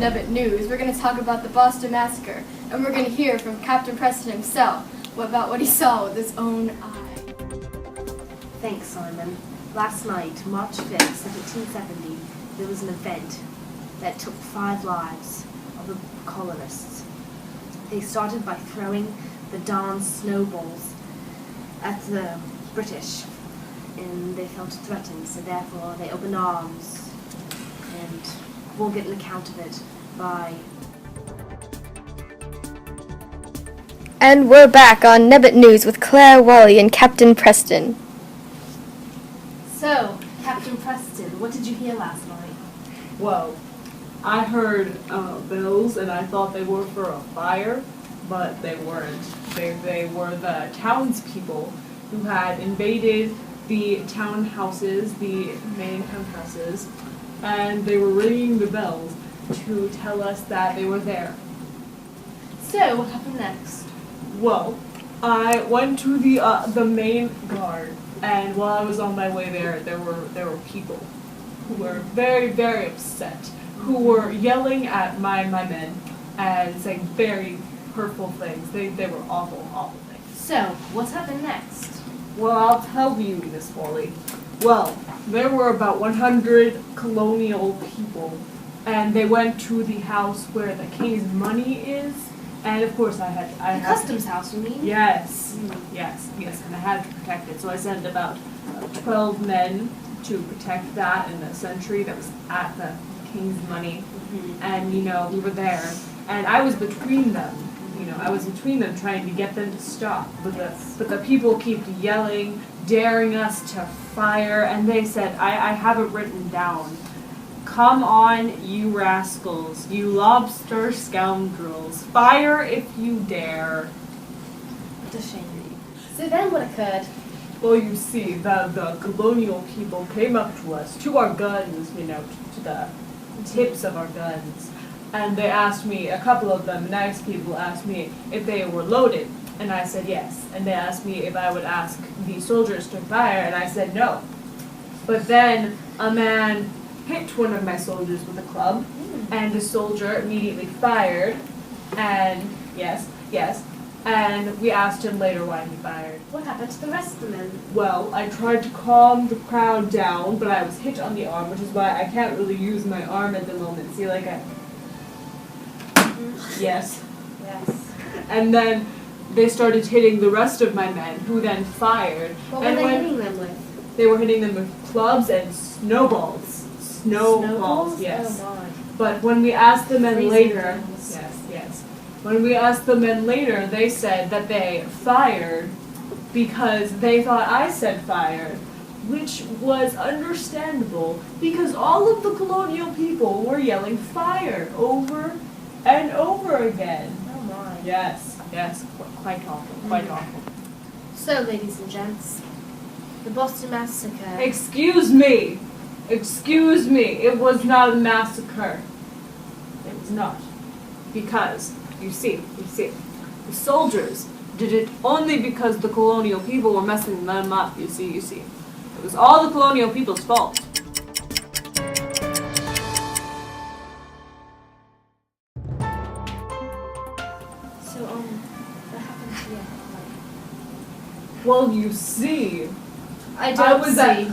Nebbit News, we're going to talk about the Boston Massacre, and we're going to hear from Captain Preston himself about what he saw with his own eye. Thanks, Simon. Last night, March 5th, 1770, there was an event that took 5 lives of the colonists. They started by throwing the darn snowballs at the British, and they felt threatened, so therefore they opened arms, and we'll get an account of it by... And we're back on Nebbit News with Claire, Wally, and Captain Preston. So, Captain Preston, what did you hear last night? Well, I heard bells and I thought they were for a fire, but they weren't. They were the townspeople who had invaded the townhouses, the main townhouses, and they were ringing the bells to tell us that they were there. So, what happened next? Well, I went to the main guard, and while I was on my way there were people who were very, very upset, who were yelling at my men and saying very hurtful things. They were awful, awful things. So, what happened next? Well, I'll tell you, Miss Wally. Well, there were about 100 colonial people, and they went to the house where the king's money is, and of course I had Customs house, you mean? Yes, yes, and I had to protect it. So I sent about 12 men to protect that in the sentry that was at the king's money, and we were there, and I was between them. I was between them trying to get them to stop, but the people keep yelling, daring us to fire, and they said, I have it written down. Come on, you rascals, you lobster scoundrels, fire if you dare. What a shame. So then what occurred? Well, you see, the colonial people came up to us, to our guns, to the tips of our guns. And they asked me, a couple of them, nice people, asked me if they were loaded. And I said yes. And they asked me if I would ask the soldiers to fire, and I said no. But then a man hit one of my soldiers with a club, and the soldier immediately fired. And yes. And we asked him later why he fired. What happened to the rest of the men? Well, I tried to calm the crowd down, but I was hit on the arm, which is why I can't really use my arm at the moment. See, Yes. And then they started hitting the rest of my men, who then fired. What were they hitting them with? They were hitting them with clubs and snowballs. Snowballs, yes. Oh my. But when we asked the men later, balls. yes. When we asked the men later, they said that they fired because they thought I said fired, which was understandable because all of the colonial people were yelling fire over and over again. Oh my. Yes, quite awful. So, ladies and gents, the Boston Massacre... Excuse me, it was not a massacre. It was not. Because, you see, the soldiers did it only because the colonial people were messing them up, you see. It was all the colonial people's fault. What happened to you? Well, you see, I was at